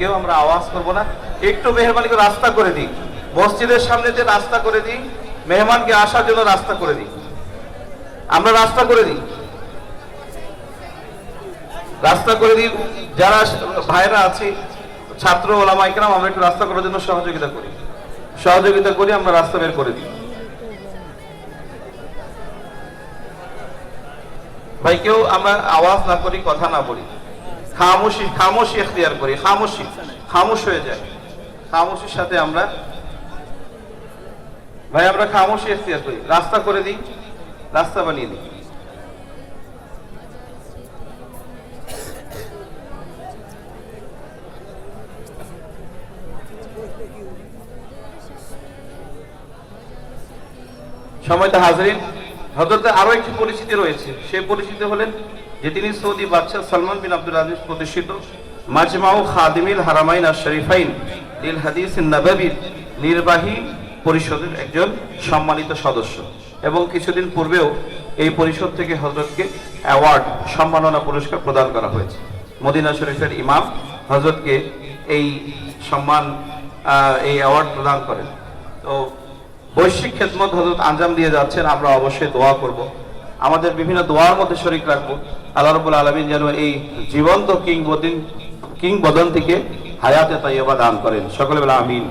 কেউ আমরা আওয়াজ করব না। একটু মেহরবানি করে রাস্তা করে দিই, মসজিদের সামনে যে রাস্তা করে দিই, মেহমানকে আসার জন্য রাস্তা করে দিই, আমরা রাস্তা করে দিই, রাস্তা করে দিই। যারা ভাইরা আছে, ছাত্র ওলামা ইকরাম, আমরা একটু রাস্তা করার জন্য সহযোগিতা করি, আমরা রাস্তা বের করে দিই। ভাই কেউ আমরা আওয়াজ না করি, কথা না বলি, খামোশি এখতিয়ার করি, খামোশ হয়ে যায়। খামোশির সাথে আমরা খামোশি এখতিয়ার করি, রাস্তা করে দিই, রাস্তা বানিয়ে দিই। সময়টা হাজরিন, হযরতের আরো একটি পরিচিতি রয়েছে। সেই পরিচিতি হলেন যে তিনি সৌদি বাদশাহ সালমান বিন আব্দুল আজিজ প্রতিষ্ঠিত মাজমাউ খাদিমিল হারামাইন আশ-শরীফাইন লিল হাদিস আন-নববীর নির্বাহী পরিষদের একজন সম্মানিত সদস্য, এবং কিছুদিন পূর্বেও এই পরিষদ থেকে হযরতকে অ্যাওয়ার্ড, সম্মাননা পুরস্কার প্রদান করা হয়েছে। মদিনা শরীফের ইমাম হযরতকে এই সম্মান, এই অ্যাওয়ার্ড প্রদান করেন। তো বৈশ্বিক খেদমত হযরত আঞ্জাম দিয়ে যাচ্ছেন, আমরা অবশ্যই দোয়া করব, আমাদের বিভিন্ন দোয়ার মধ্যে শরীক রাখবো। আল্লাহ রাব্বুল আলামিন যেন এই জীবন্ত কিংবদন্তিকে হায়াতে তাইয়্যিবা দান করেন, সকলে বলে আমিন।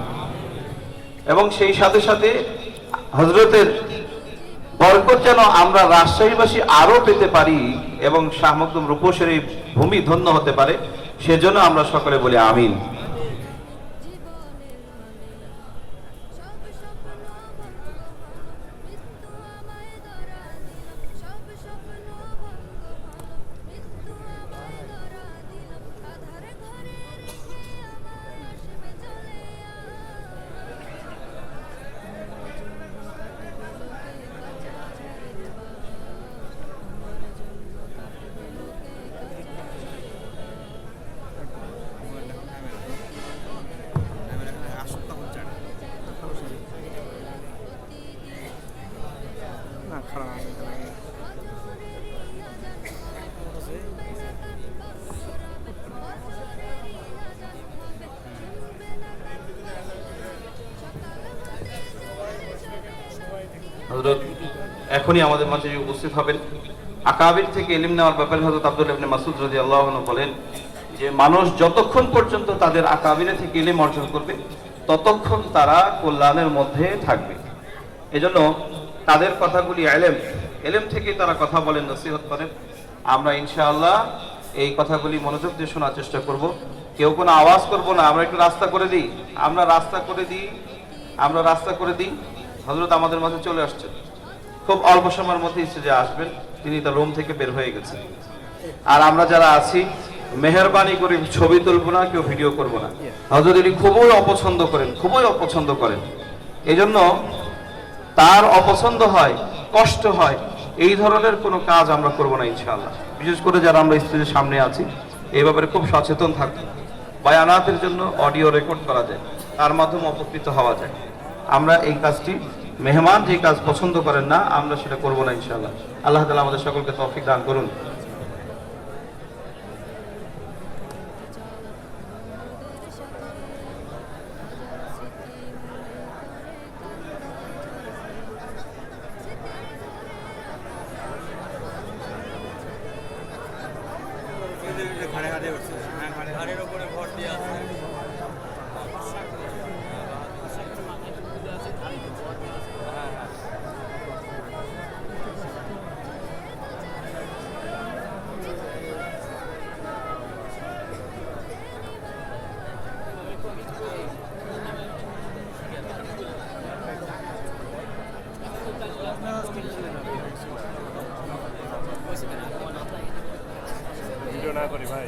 এবং সেই সাথে সাথে হযরতের বরকত যেন আমরা রাজশাহীবাসী আরো পেতে পারি, এবং শাহ মখদুম রূপসের এই ভূমি ধন্য হতে পারে, সেজন্য আমরা সকলে বলি আমিন। হযরত এখনই আমাদের মাঝে উপস্থিত হবেন। আকাবির থেকে ইলম নেওয়ার ব্যাপারে হযরত আব্দুল্লাহ ইবনে মাসউদ রাদিয়াল্লাহু আনহু বলেন যে মানুষ যতক্ষণ পর্যন্ত তাদের আকাবিরে থেকে ইলম অর্জন করবে, ততক্ষণ তারা কল্যাণের মধ্যে থাকবে। এজন্য তাদের কথাগুলি ইলম থেকে তারা কথা বলেন, নসিহত করেন। আমরা ইনশাআল্লাহ এই কথাগুলি মনোযোগ দিয়ে শোনার চেষ্টা করব। কেউ কোনো আওয়াজ করব না, আমরা একটু রাস্তা করে দিই, আমরা রাস্তা করে দিই। হযরত আমাদের মাঝে চলে আসছেন, খুব অল্প সময়ের মধ্যে স্টেজে আসবেন, তিনি তার রুম থেকে বের হয়ে গেছেন। আর আমরা যারা আছি, মেহেরবানি করে ছবি তুলবো না, কেউ ভিডিও করবো না। হযরত তিনি খুবই অপছন্দ করেন। এজন্য তার অপছন্দ হয়, কষ্ট হয়, এই ধরনের কোনো কাজ আমরা করবো না ইনশাআল্লাহ। বিশেষ করে যারা আমরা স্টেজের সামনে আছি, এই ব্যাপারে খুব সচেতন থাকবো। বায়ানাতের জন্য অডিও রেকর্ড করা যায়, তার মাধ্যমে উপকৃত হওয়া যায়। আমরা এই কাজটি, মেহমান যে কাজ পছন্দ করেন না, আমরা সেটা করবো না ইনশাআল্লাহ। আল্লাহ তাআলা আমাদের সকলকে তৌফিক দান করুন। ঘাড়ের উপরে ভর দিয়ে আছে। ভিডিও না করি ভাই।